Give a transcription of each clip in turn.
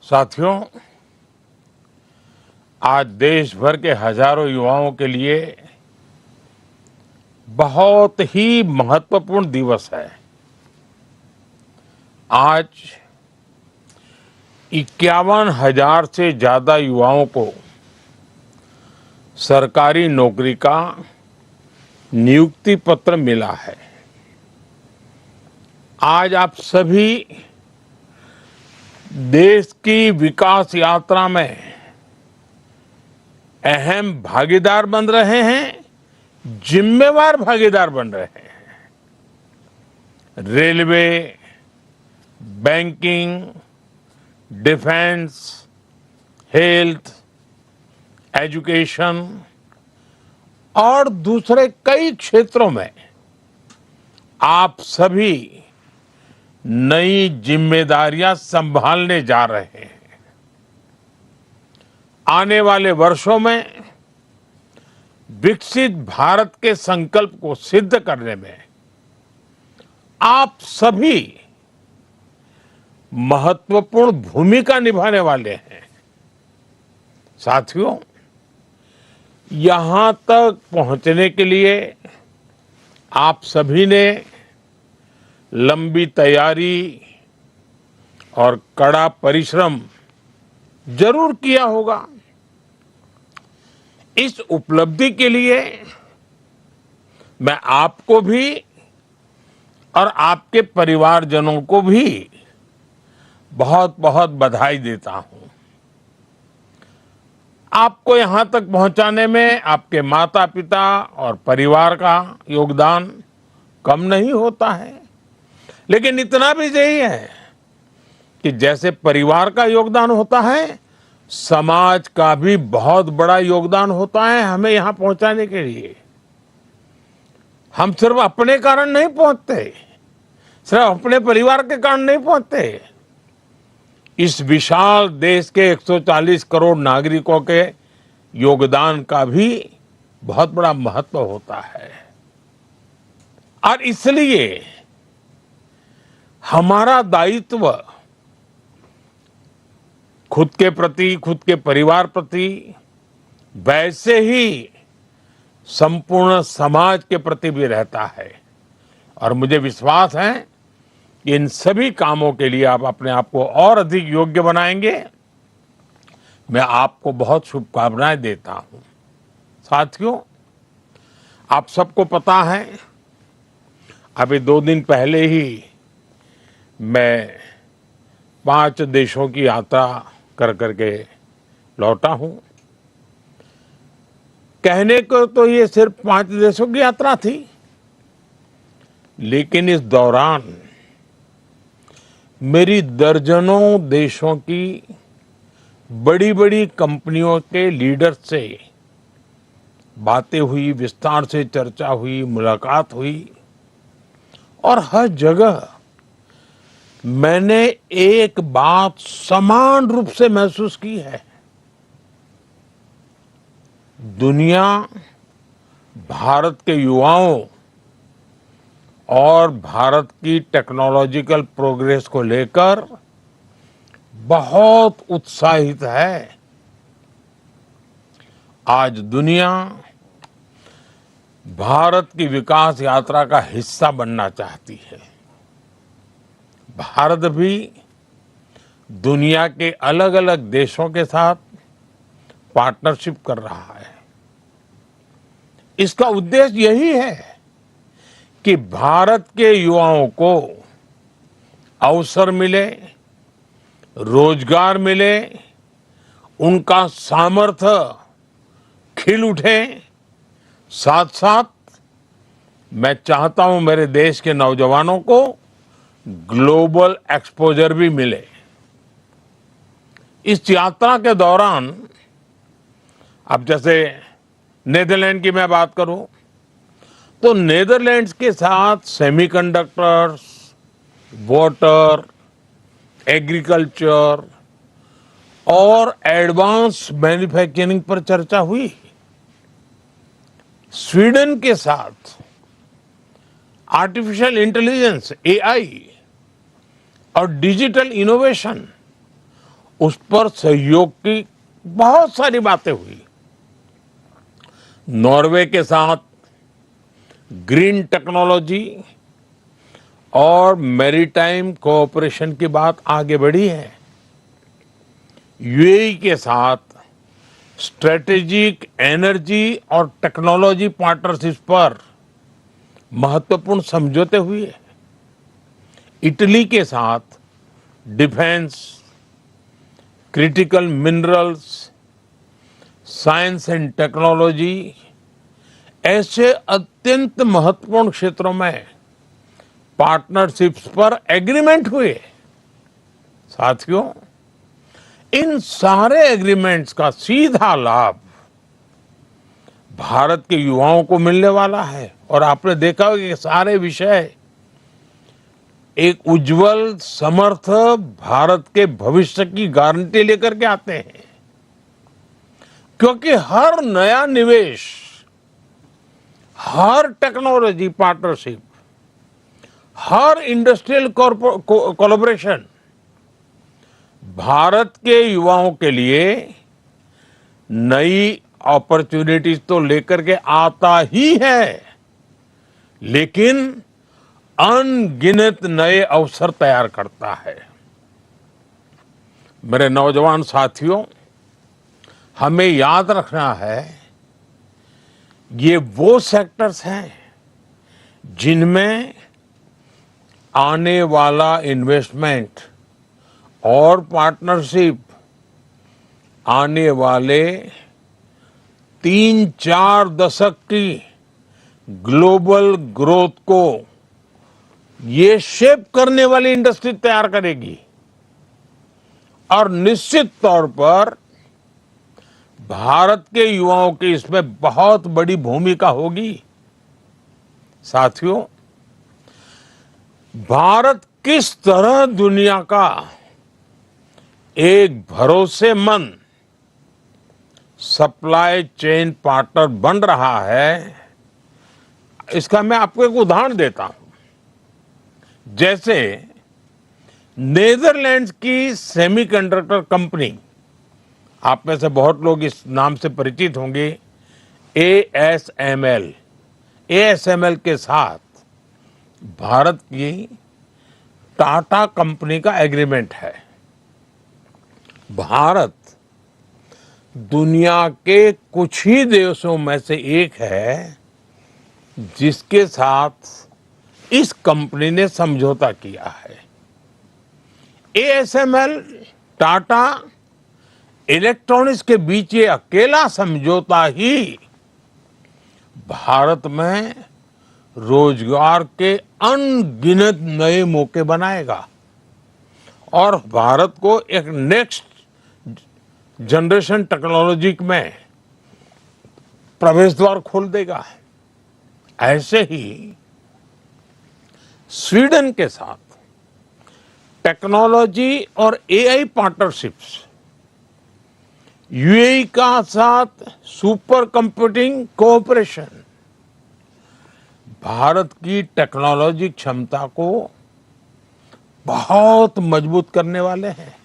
साथियों, आज देश भर के हजारों युवाओं के लिए बहुत ही महत्वपूर्ण दिवस है। आज 51,000 से ज्यादा युवाओं को सरकारी नौकरी का नियुक्ति पत्र मिला है। आज आप सभी देश की विकास यात्रा में अहम भागीदार बन रहे हैं, जिम्मेवार भागीदार बन रहे हैं। Railway, banking, defence, health, education और दूसरे कई क्षेत्रों में आप सभी नई जिम्मेदारियां संभालने जा रहे हैं। आने वाले वर्षों में विकसित भारत के संकल्प को सिद्ध करने में आप सभी महत्वपूर्ण भूमिका निभाने वाले हैं। साथियों, यहां तक पहुंचने के लिए आप सभी ने लंबी तैयारी और कड़ा परिश्रम जरूर किया होगा। इस उपलब्धि के लिए मैं आपको भी और आपके परिवारजनों को भी बहुत बहुत बधाई देता हूं। आपको यहां तक पहुंचाने में आपके माता पिता और परिवार का योगदान कम नहीं होता है, लेकिन इतना भी सही है कि जैसे परिवार का योगदान होता है, समाज का भी बहुत बड़ा योगदान होता है हमें यहां पहुंचाने के लिए। हम सिर्फ अपने कारण नहीं पहुंचते, सिर्फ अपने परिवार के कारण नहीं पहुंचते। इस विशाल देश के 140 करोड़ नागरिकों के योगदान का भी बहुत बड़ा महत्व होता है। और इसलिए हमारा दायित्व खुद के प्रति, खुद के परिवार प्रति, वैसे ही संपूर्ण समाज के प्रति भी रहता है। और मुझे विश्वास है कि इन सभी कामों के लिए आप अपने आप को और अधिक योग्य बनाएंगे। मैं आपको बहुत शुभकामनाएं देता हूं। साथियों, आप सबको पता है, अभी 2 दिन पहले ही मैं 5 देशों की यात्रा कर करके लौटा हूं। कहने को तो ये सिर्फ 5 देशों की यात्रा थी, लेकिन इस दौरान मेरी दर्जनों देशों की बड़ी बड़ी कंपनियों के लीडर से बातें हुई, विस्तार से चर्चा हुई, मुलाकात हुई। और हर जगह मैंने एक बात समान रूप से महसूस की है। दुनिया भारत के युवाओं और भारत की टेक्नोलॉजिकल प्रोग्रेस को लेकर बहुत उत्साहित है। आज दुनिया भारत की विकास यात्रा का हिस्सा बनना चाहती है। भारत भी दुनिया के अलग अलग देशों के साथ पार्टनरशिप कर रहा है। इसका उद्देश्य यही है कि भारत के युवाओं को अवसर मिले, रोजगार मिले, उनका सामर्थ्य खिल उठे। साथ साथ मैं चाहता हूं मेरे देश के नौजवानों को ग्लोबल एक्सपोजर भी मिले। इस यात्रा के दौरान, अब जैसे नेदरलैंड की मैं बात करूं, तो नेदरलैंड्स के साथ सेमीकंडक्टर्स, वाटर, एग्रीकल्चर और एडवांस मैन्युफैक्चरिंग पर चर्चा हुई। स्वीडन के साथ आर्टिफिशियल इंटेलिजेंस, एआई और डिजिटल इनोवेशन उस पर सहयोग की बहुत सारी बातें हुई। नॉर्वे के साथ ग्रीन टेक्नोलॉजी और मैरीटाइम कोऑपरेशन की बात आगे बढ़ी है। यूएई के साथ स्ट्रेटेजिक एनर्जी और टेक्नोलॉजी पार्टनरशिप पर महत्वपूर्ण समझौते हुए। इटली के साथ defence, critical minerals, science and technology ऐसे अत्यंत महत्वपूर्ण क्षेत्रों में पार्टनरशिप्स पर एग्रीमेंट हुए। साथियों, इन सारे एग्रीमेंट्स का सीधा लाभ भारत के युवाओं को मिलने वाला है। और आपने देखा होगा कि सारे विषय एक उज्जवल समर्थ भारत के भविष्य की गारंटी लेकर के आते हैं। क्योंकि हर नया निवेश, हर टेक्नोलॉजी पार्टनरशिप, हर इंडस्ट्रियल कोलैबोरेशन भारत के युवाओं के लिए नई अपॉर्चुनिटीज तो लेकर के आता ही है, लेकिन अनगिनत नए अवसर तैयार करता है। मेरे नौजवान साथियों, हमें याद रखना है, ये वो सेक्टर्स हैं जिनमें आने वाला इन्वेस्टमेंट और पार्टनरशिप आने वाले 3-4 दशक की ग्लोबल ग्रोथ को ये शेप करने वाली इंडस्ट्री तैयार करेगी। और निश्चित तौर पर भारत के युवाओं की इसमें बहुत बड़ी भूमिका होगी। साथियों, भारत किस तरह दुनिया का एक भरोसेमंद सप्लाई चेन पार्टनर बन रहा है, इसका मैं आपको एक उदाहरण देता हूं। जैसे नेदरलैंड्स की सेमीकंडक्टर कंपनी, आप में से बहुत लोग इस नाम से परिचित होंगे, एएसएमएल के साथ भारत की टाटा कंपनी का एग्रीमेंट है। भारत दुनिया के कुछ ही देशों में से एक है जिसके साथ इस कंपनी ने समझौता किया है। एएसएमएल, टाटा, इलेक्ट्रॉनिक्स के बीच ये अकेला समझौता ही भारत में रोजगार के अनगिनत नए मौके बनाएगा और भारत को एक नेक्स्ट जनरेशन टेक्नोलॉजी में प्रवेश द्वार खोल देगा। ऐसे ही स्वीडन के साथ टेक्नोलॉजी और एआई पार्टनरशिप्स, यूएई का साथ सुपर कंप्यूटिंग कोऑपरेशन भारत की टेक्नोलॉजी क्षमता को बहुत मजबूत करने वाले हैं।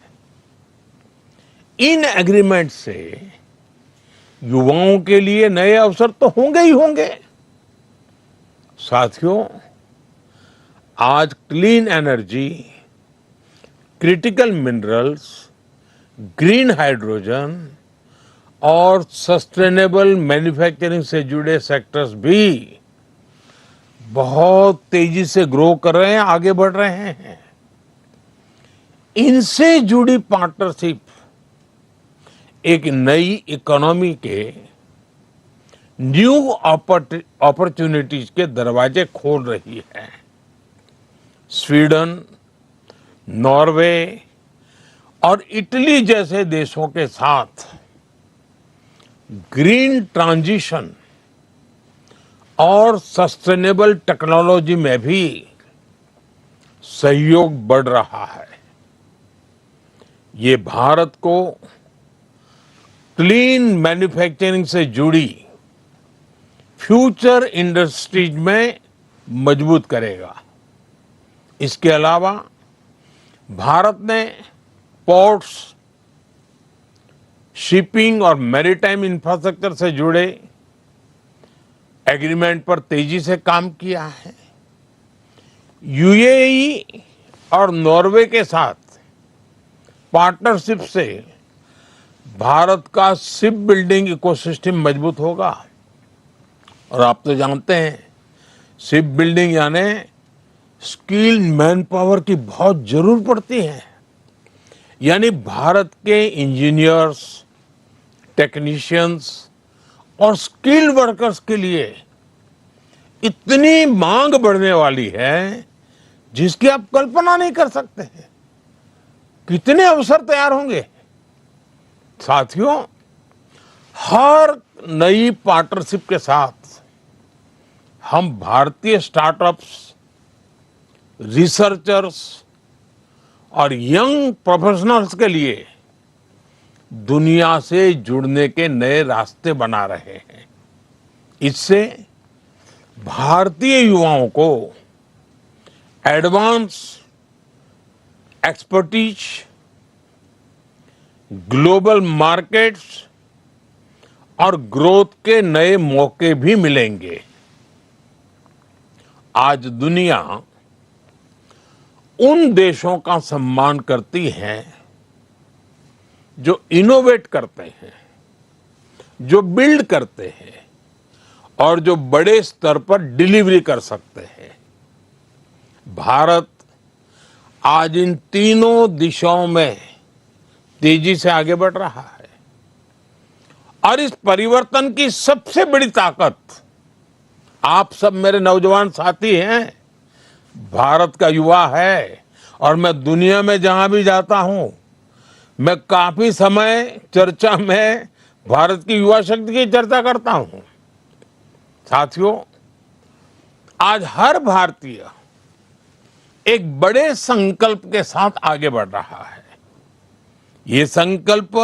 इन एग्रीमेंट से युवाओं के लिए नए अवसर तो होंगे ही होंगे। साथियों, आज clean energy, critical minerals, green hydrogen और सस्टेनेबल मैन्युफैक्चरिंग से जुड़े सेक्टर्स भी बहुत तेजी से ग्रो कर रहे हैं, आगे बढ़ रहे हैं। इनसे जुड़ी पार्टनरशिप एक नई इकोनॉमी के न्यू अपॉर्चुनिटीज के दरवाजे खोल रही है। स्वीडन, नॉर्वे और इटली जैसे देशों के साथ ग्रीन ट्रांजिशन और सस्टेनेबल टेक्नोलॉजी में भी सहयोग बढ़ रहा है। ये भारत को क्लीन मैन्युफैक्चरिंग से जुड़ी फ्यूचर इंडस्ट्रीज में मजबूत करेगा। इसके अलावा भारत ने पोर्ट्स, शिपिंग और मैरीटाइम इंफ्रास्ट्रक्चर से जुड़े एग्रीमेंट पर तेजी से काम किया है। यूएई और नॉर्वे के साथ पार्टनरशिप से भारत का शिप बिल्डिंग इकोसिस्टम मजबूत होगा। और आप तो जानते हैं, शिप बिल्डिंग यानी स्किल्ड मैन पावर की बहुत जरूरत पड़ती है। यानी भारत के इंजीनियर्स, टेक्नीशियंस और स्किल्ड वर्कर्स के लिए इतनी मांग बढ़ने वाली है जिसकी आप कल्पना नहीं कर सकते हैं। कितने अवसर तैयार होंगे। साथियों, हर नई पार्टनरशिप के साथ हम भारतीय स्टार्टअप्स, रिसर्चर्स और यंग प्रोफेशनल्स के लिए दुनिया से जुड़ने के नए रास्ते बना रहे हैं। इससे भारतीय युवाओं को एडवांस एक्सपर्टीज, ग्लोबल मार्केट्स और ग्रोथ के नए मौके भी मिलेंगे। आज दुनिया उन देशों का सम्मान करती है जो इनोवेट करते हैं, जो बिल्ड करते हैं और जो बड़े स्तर पर डिलीवरी कर सकते हैं। भारत आज इन तीनों दिशाओं में तेजी से आगे बढ़ रहा है और इस परिवर्तन की सबसे बड़ी ताकत आप सब मेरे नौजवान साथी हैं। भारत का युवा है और मैं दुनिया में जहां भी जाता हूं, मैं काफी समय चर्चा में भारत की युवा शक्ति की चर्चा करता हूं। साथियों, आज हर भारतीय एक बड़े संकल्प के साथ आगे बढ़ रहा है। ये संकल्प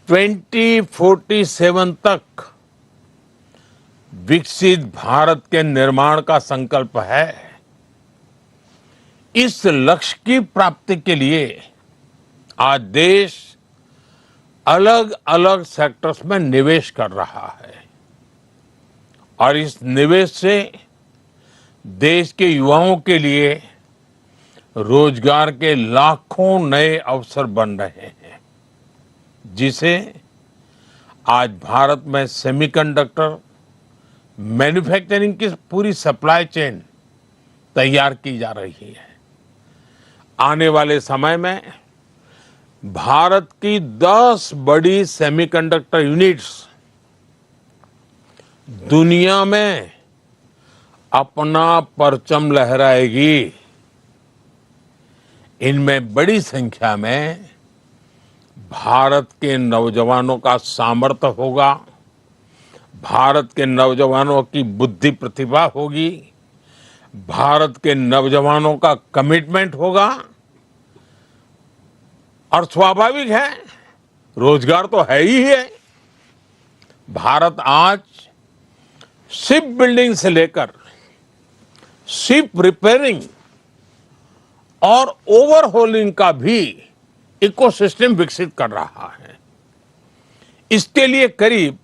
2047 तक विकसित भारत के निर्माण का संकल्प है। इस लक्ष्य की प्राप्ति के लिए आज देश अलग अलग सेक्टर्स में निवेश कर रहा है और इस निवेश से देश के युवाओं के लिए रोजगार के लाखों नए अवसर बन रहे हैं, जिसे आज भारत में सेमीकंडक्टर मैन्युफैक्चरिंग की पूरी सप्लाई चेन तैयार की जा रही है। आने वाले समय में भारत की 10 बड़ी सेमीकंडक्टर यूनिट्स दुनिया में अपना परचम लहराएगी। इनमें बड़ी संख्या में भारत के नौजवानों का सामर्थ्य होगा, भारत के नौजवानों की बुद्धि प्रतिभा होगी, भारत के नौजवानों का कमिटमेंट होगा और स्वाभाविक है, रोजगार तो है ही है। भारत आज शिप बिल्डिंग से लेकर शिप रिपेयरिंग और ओवरहोलिंग का भी इकोसिस्टम विकसित कर रहा है। इसके लिए करीब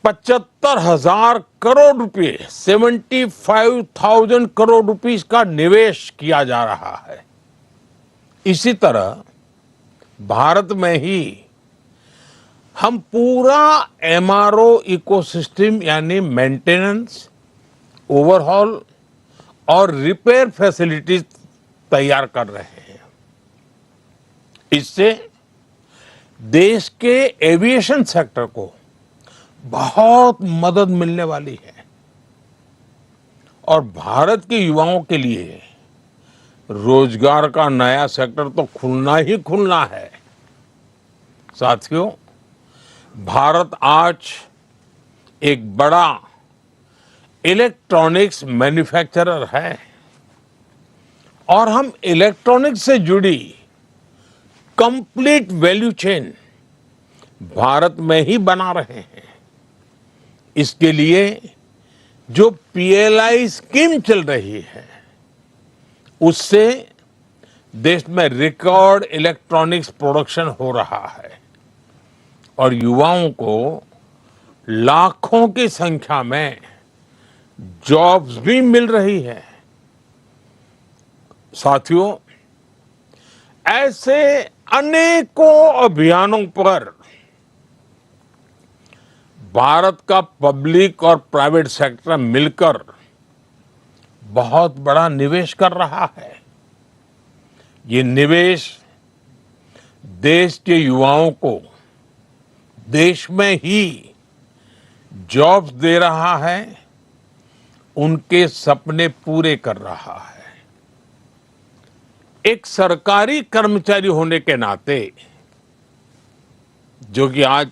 75,000 करोड़ रुपए, 75,000 करोड़ रुपीस का निवेश किया जा रहा है। इसी तरह भारत में ही हम पूरा एमआरओ इकोसिस्टम यानी मेंटेनेंस, ओवरहॉल और रिपेयर फैसिलिटीज तैयार कर रहे हैं। इससे देश के एविएशन सेक्टर को बहुत मदद मिलने वाली है और भारत के युवाओं के लिए रोजगार का नया सेक्टर तो खुलना ही खुलना है। साथियों, भारत आज एक बड़ा इलेक्ट्रॉनिक्स मैन्युफैक्चरर है और हम इलेक्ट्रॉनिक्स से जुड़ी कंप्लीट वैल्यू चेन भारत में ही बना रहे हैं। इसके लिए जो पीएलआई स्कीम चल रही है, उससे देश में रिकॉर्ड इलेक्ट्रॉनिक्स प्रोडक्शन हो रहा है और युवाओं को लाखों की संख्या में जॉब्स भी मिल रही है। साथियों, ऐसे अनेकों अभियानों पर भारत का पब्लिक और प्राइवेट सेक्टर मिलकर बहुत बड़ा निवेश कर रहा है। ये निवेश देश के युवाओं को देश में ही जॉब्स दे रहा है, उनके सपने पूरे कर रहा है। एक सरकारी कर्मचारी होने के नाते, जो कि आज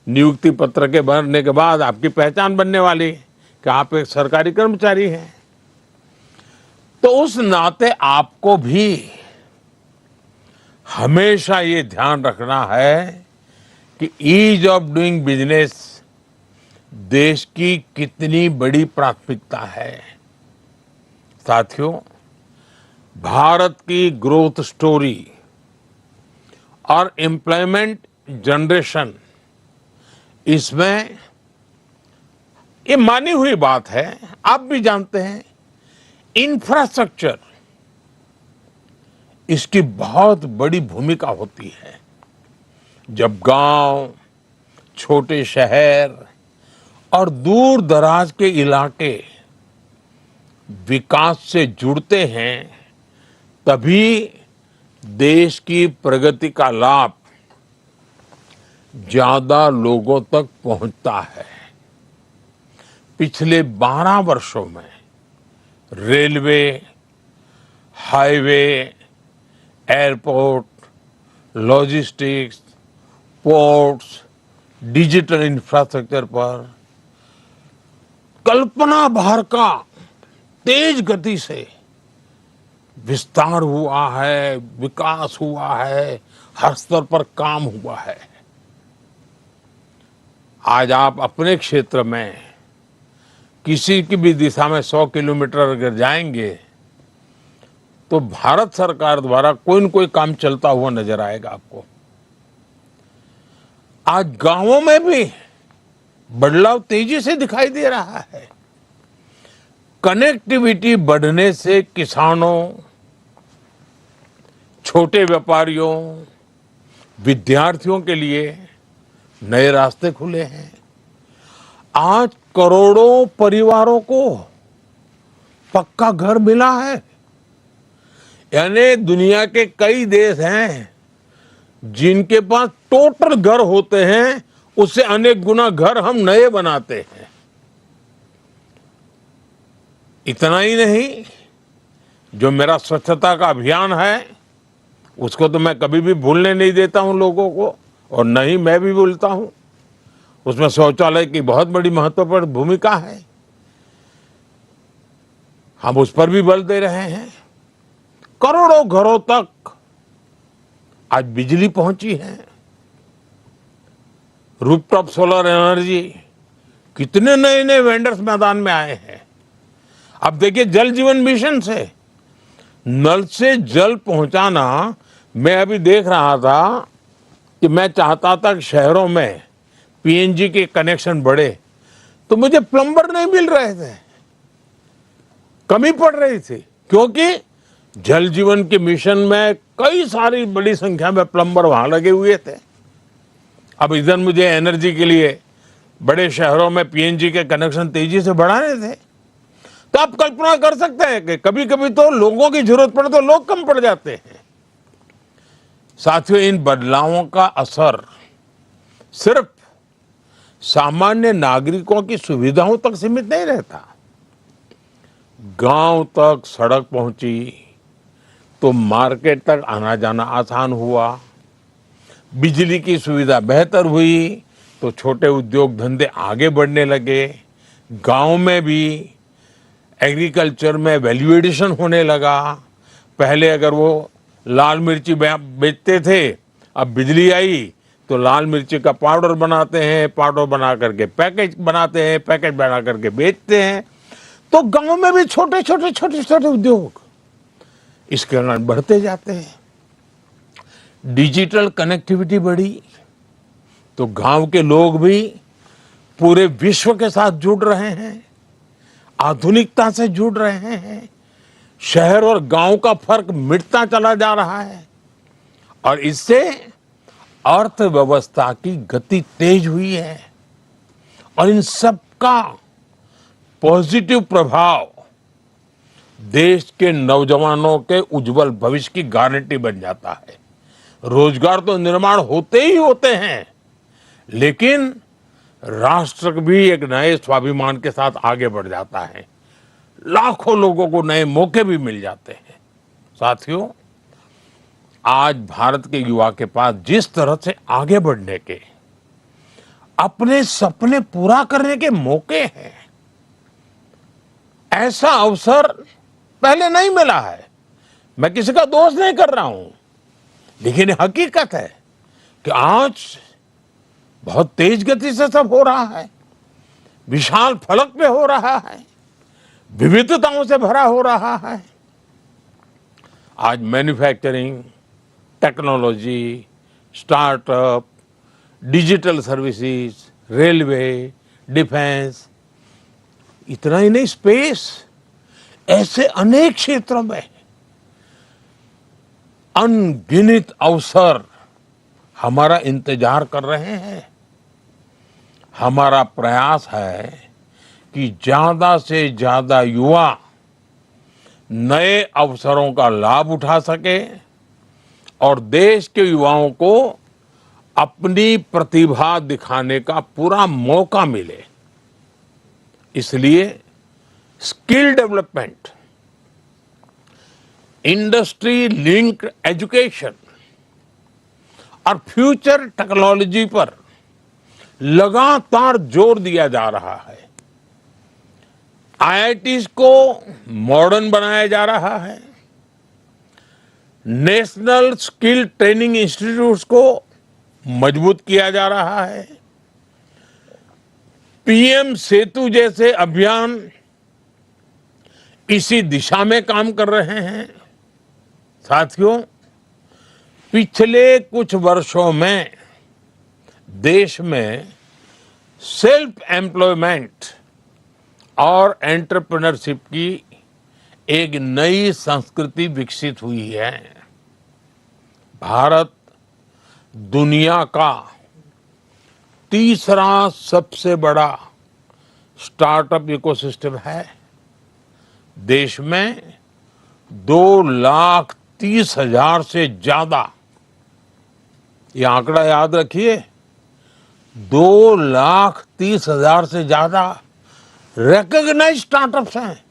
नियुक्ति पत्र के बनने के बाद आपकी पहचान बनने वाली कि आप एक सरकारी कर्मचारी हैं, तो उस नाते आपको भी हमेशा ये ध्यान रखना है कि ईज ऑफ डूइंग बिजनेस देश की कितनी बड़ी प्राथमिकता है। साथियों, भारत की ग्रोथ स्टोरी और एम्प्लॉयमेंट जनरेशन, इसमें ये मानी हुई बात है, आप भी जानते हैं, इंफ्रास्ट्रक्चर इसकी बहुत बड़ी भूमिका होती है। जब गांव, छोटे शहर और दूर दराज के इलाके विकास से जुड़ते हैं, तभी देश की प्रगति का लाभ ज्यादा लोगों तक पहुंचता है। पिछले 12 वर्षों में railway, highway, airport, logistics, ports, digital infrastructure पर कल्पना बाहर का तेज गति से विस्तार हुआ है, विकास हुआ है, हर स्तर पर काम हुआ है। आज आप अपने क्षेत्र में किसी की भी दिशा में 100 किलोमीटर अगर जाएंगे तो भारत सरकार द्वारा कोई न कोई काम चलता हुआ नजर आएगा आपको। आज गांवों में भी बदलाव तेजी से दिखाई दे रहा है। कनेक्टिविटी बढ़ने से किसानों, छोटे व्यापारियों, विद्यार्थियों के लिए नए रास्ते खुले हैं। आज करोड़ों परिवारों को पक्का घर मिला है। यानी दुनिया के कई देश हैं जिनके पास टोटल घर होते हैं, उससे अनेक गुना घर हम नए बनाते हैं। इतना ही नहीं, जो मेरा स्वच्छता का अभियान है उसको तो मैं कभी भी भूलने नहीं देता हूं लोगों को, और नहीं मैं भी भूलता हूं। उसमें शौचालय की बहुत बड़ी महत्वपूर्ण भूमिका है, हम उस पर भी बल दे रहे हैं। करोड़ों घरों तक आज बिजली पहुंची है। रूफटॉप सोलर एनर्जी, कितने नए नए वेंडर्स मैदान में आए हैं। अब देखिए, जल जीवन मिशन से नल से जल पहुंचाना, मैं अभी देख रहा था कि मैं चाहता था कि शहरों में पीएनजी के कनेक्शन बढ़े, तो मुझे प्लम्बर नहीं मिल रहे थे, कमी पड़ रही थी, क्योंकि जल जीवन के मिशन में कई सारी बड़ी संख्या में प्लम्बर वहां लगे हुए थे। अब इधर मुझे एनर्जी के लिए बड़े शहरों में पीएनजी के कनेक्शन तेजी से बढ़ाने थे। तो आप कल्पना कर सकते हैं कि कभी कभी तो लोगों की जरूरत पड़े तो लोग कम पड़ जाते हैं। साथियों, इन बदलावों का असर सिर्फ सामान्य नागरिकों की सुविधाओं तक सीमित नहीं रहता। गांव तक सड़क पहुंची तो मार्केट तक आना जाना आसान हुआ, बिजली की सुविधा बेहतर हुई तो छोटे उद्योग धंधे आगे बढ़ने लगे, गांव में भी एग्रीकल्चर में वैल्यू एडिशन होने लगा। पहले अगर वो लाल मिर्ची बेचते थे, अब बिजली आई तो लाल मिर्ची का पाउडर बनाते हैं, पाउडर बना करके पैकेज बनाते हैं, पैकेज बना करके बेचते हैं। तो गांव में भी छोटे छोटे उद्योग, इसके कारण बढ़ते जाते हैं। डिजिटल कनेक्टिविटी बढ़ी तो गांव के लोग भी पूरे विश्व के साथ जुड़ रहे हैं, आधुनिकता से जुड़ रहे हैं। शहर और गांव का फर्क मिटता चला जा रहा है और इससे अर्थव्यवस्था की गति तेज हुई है और इन सब का पॉजिटिव प्रभाव देश के नौजवानों के उज्जवल भविष्य की गारंटी बन जाता है। रोजगार तो निर्माण होते ही होते हैं, लेकिन राष्ट्र भी एक नए स्वाभिमान के साथ आगे बढ़ जाता है। लाखों लोगों को नए मौके भी मिल जाते हैं। साथियों, आज भारत के युवा के पास जिस तरह से आगे बढ़ने के, अपने सपने पूरा करने के मौके हैं, ऐसा अवसर पहले नहीं मिला है। मैं किसी का दोष नहीं कर रहा हूं, लेकिन हकीकत है कि आज बहुत तेज गति से सब हो रहा है, विशाल फलक पे हो रहा है, विविधताओं से भरा हो रहा है। आज manufacturing, technology, startup, digital services, railway, defence, इतना ही नहीं, स्पेस, ऐसे अनेक क्षेत्रों में अनगिनत अवसर हमारा इंतजार कर रहे हैं। हमारा प्रयास है कि ज्यादा से ज्यादा युवा नए अवसरों का लाभ उठा सके और देश के युवाओं को अपनी प्रतिभा दिखाने का पूरा मौका मिले। इसलिए skill development, industry linked education और फ्यूचर टेक्नोलॉजी पर लगातार जोर दिया जा रहा है। आईआईटीज को मॉडर्न बनाया जा रहा है। नेशनल स्किल ट्रेनिंग इंस्टीट्यूट्स को मजबूत किया जा रहा है। पीएम सेतु जैसे अभियान इसी दिशा में काम कर रहे हैं। साथियों, पिछले कुछ वर्षों में देश में सेल्फ एम्प्लॉयमेंट और एंटरप्रेन्योरशिप की एक नई संस्कृति विकसित हुई है। भारत दुनिया का तीसरा सबसे बड़ा स्टार्टअप इकोसिस्टम है। देश में 2,30,000 से ज्यादा, ये आंकड़ा याद रखिए, 2,30,000 से ज्यादा रिकॉग्नाइज्ड स्टार्टअप्स हैं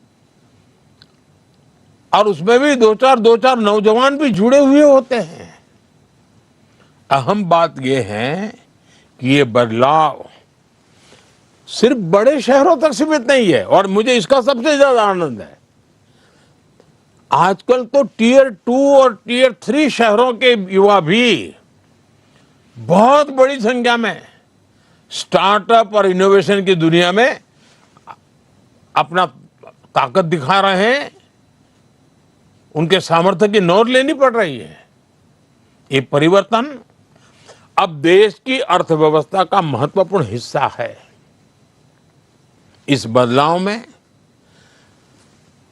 और उसमें भी दो चार नौजवान भी जुड़े हुए होते हैं। अहम बात यह है कि ये बदलाव सिर्फ बड़े शहरों तक सीमित नहीं है और मुझे इसका सबसे ज्यादा आनंद है। आजकल तो टियर 2 और टियर 3 शहरों के युवा भी बहुत बड़ी संख्या में स्टार्टअप और इनोवेशन की दुनिया में अपना ताकत दिखा रहे हैं। उनके सामर्थ्य की नोट लेनी पड़ रही है। ये परिवर्तन अब देश की अर्थव्यवस्था का महत्वपूर्ण हिस्सा है। इस बदलाव में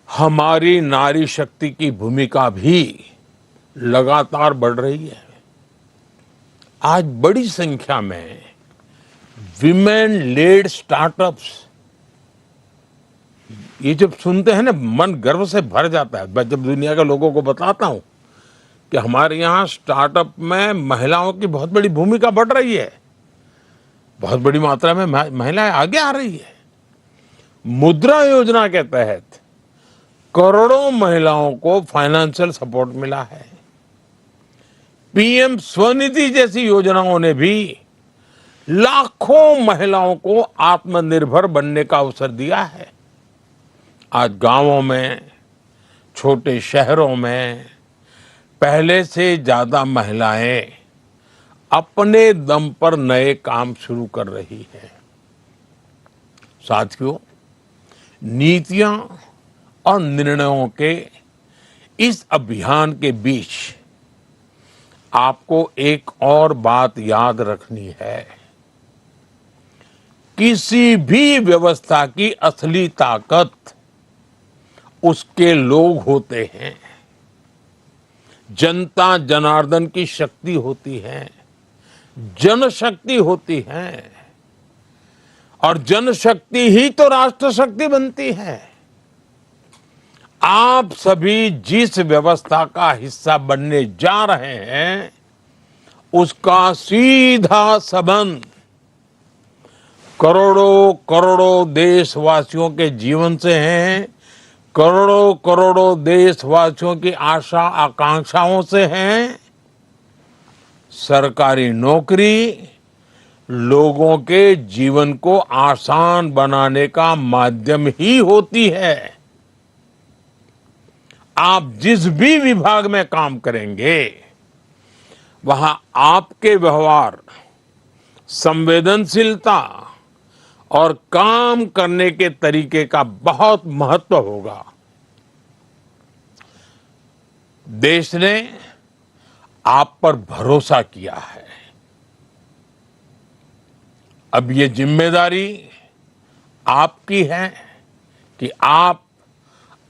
हमारी नारी शक्ति की भूमिका भी लगातार बढ़ रही है। आज बड़ी संख्या में विमेन लेड स्टार्टअप्स, ये जब सुनते हैं ना, मन गर्व से भर जाता है। मैं जब दुनिया के लोगों को बताता हूं कि हमारे यहाँ स्टार्टअप में महिलाओं की बहुत बड़ी भूमिका बढ़ रही है, बहुत बड़ी मात्रा में महिलाएं आगे आ रही है। मुद्रा योजना के तहत करोड़ों महिलाओं को फाइनेंशियल सपोर्ट मिला है। पीएम स्वनिधि जैसी योजनाओं ने भी लाखों महिलाओं को आत्मनिर्भर बनने का अवसर दिया है। आज गांवों में, छोटे शहरों में पहले से ज्यादा महिलाएं अपने दम पर नए काम शुरू कर रही हैं। साथियों, नीतियां और निर्णयों के इस अभियान के बीच आपको एक और बात याद रखनी है। किसी भी व्यवस्था की असली ताकत उसके लोग होते हैं। जनता जनार्दन की शक्ति होती है, जनशक्ति होती है, और जनशक्ति ही तो राष्ट्र शक्ति बनती है। आप सभी जिस व्यवस्था का हिस्सा बनने जा रहे हैं, उसका सीधा संबंध करोड़ों करोड़ों देशवासियों के जीवन से है, करोड़ों करोड़ों देशवासियों की आशा आकांक्षाओं से है। सरकारी नौकरी लोगों के जीवन को आसान बनाने का माध्यम ही होती है। आप जिस भी विभाग में काम करेंगे, वहां आपके व्यवहार, संवेदनशीलता और काम करने के तरीके का बहुत महत्व होगा। देश ने आप पर भरोसा किया है। अब ये जिम्मेदारी आपकी है कि आप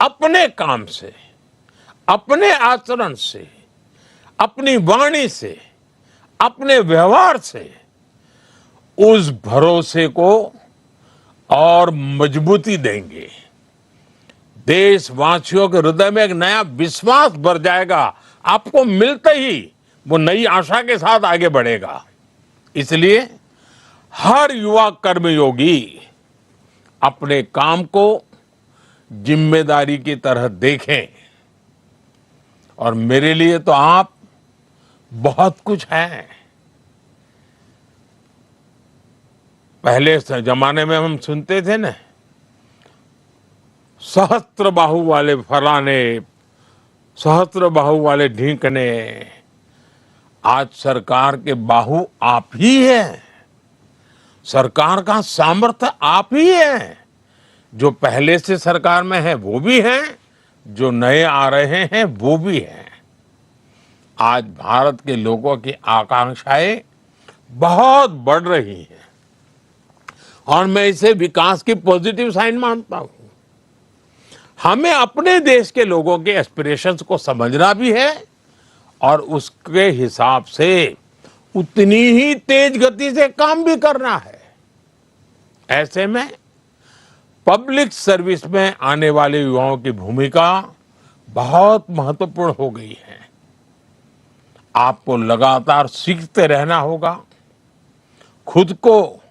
अपने काम से, अपने आचरण से, अपनी वाणी से, अपने व्यवहार से उस भरोसे को और मजबूती देंगे। देशवासियों के हृदय में एक नया विश्वास भर जाएगा। आपको मिलते ही वो नई आशा के साथ आगे बढ़ेगा। इसलिए हर युवा कर्मयोगी अपने काम को जिम्मेदारी की तरह देखें। और मेरे लिए तो आप बहुत कुछ हैं। पहले जमाने में हम सुनते थे ना, सहस्त्र बाहु वाले फलाने, सहस्त्र बाहु वाले ढींकने। आज सरकार के बाहु आप ही हैं। सरकार का सामर्थ्य आप ही है। जो पहले से सरकार में है वो भी हैं, जो नए आ रहे हैं वो भी हैं। आज भारत के लोगों की आकांक्षाएं बहुत बढ़ रही हैं और मैं इसे विकास की पॉजिटिव साइन मानता हूं। हमें अपने देश के लोगों के एस्पिरेशंस को समझना भी है और उसके हिसाब से उतनी ही तेज गति से काम भी करना है। ऐसे में पब्लिक सर्विस में आने वाले युवाओं की भूमिका बहुत महत्वपूर्ण हो गई है। आपको लगातार सीखते रहना होगा, खुद को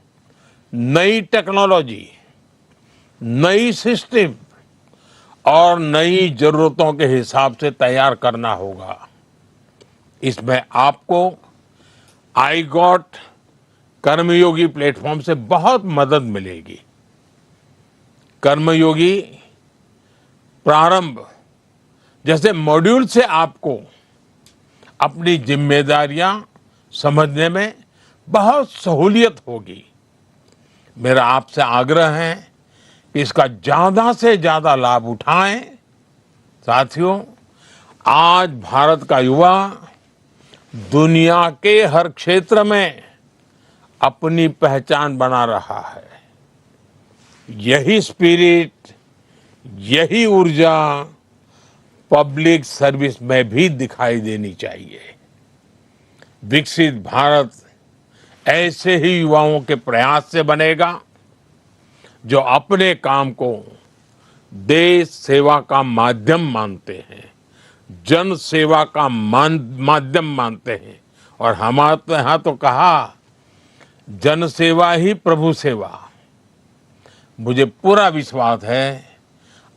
नई टेक्नोलॉजी, नई सिस्टम और नई जरूरतों के हिसाब से तैयार करना होगा। इसमें आपको आई गॉट कर्मयोगी प्लेटफॉर्म से बहुत मदद मिलेगी। कर्मयोगी प्रारंभ जैसे मॉड्यूल से आपको अपनी जिम्मेदारियां समझने में बहुत सहूलियत होगी। मेरा आपसे आग्रह है कि इसका ज्यादा से ज्यादा लाभ उठाएं। साथियों, आज भारत का युवा दुनिया के हर क्षेत्र में अपनी पहचान बना रहा है। यही स्पिरिट, यही ऊर्जा पब्लिक सर्विस में भी दिखाई देनी चाहिए। विकसित भारत ऐसे ही युवाओं के प्रयास से बनेगा जो अपने काम को देश सेवा का माध्यम मानते हैं, जन सेवा का माध्यम मानते हैं। और हमारे यहाँ तो कहा, जन सेवा ही प्रभु सेवा। मुझे पूरा विश्वास है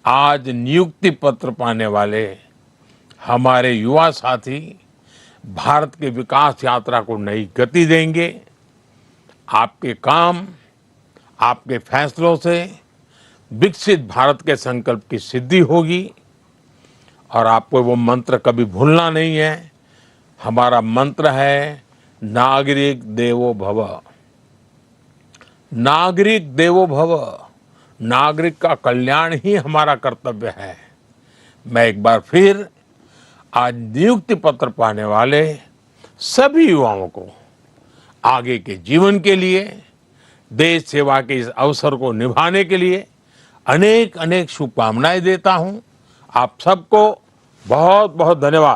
आज नियुक्ति पत्र पाने वाले हमारे युवा साथी भारत के विकास यात्रा को नई गति देंगे। आपके काम, आपके फैसलों से विकसित भारत के संकल्प की सिद्धि होगी। और आपको वो मंत्र कभी भूलना नहीं है। हमारा मंत्र है, नागरिक देवो भव। नागरिक देवो भव। नागरिक का कल्याण ही हमारा कर्तव्य है। मैं एक बार फिर आज नियुक्ति पत्र पाने वाले सभी युवाओं को आगे के जीवन के लिए, देश सेवा के इस अवसर को निभाने के लिए अनेक अनेक शुभकामनाएं देता हूं। आप सबको बहुत बहुत धन्यवाद।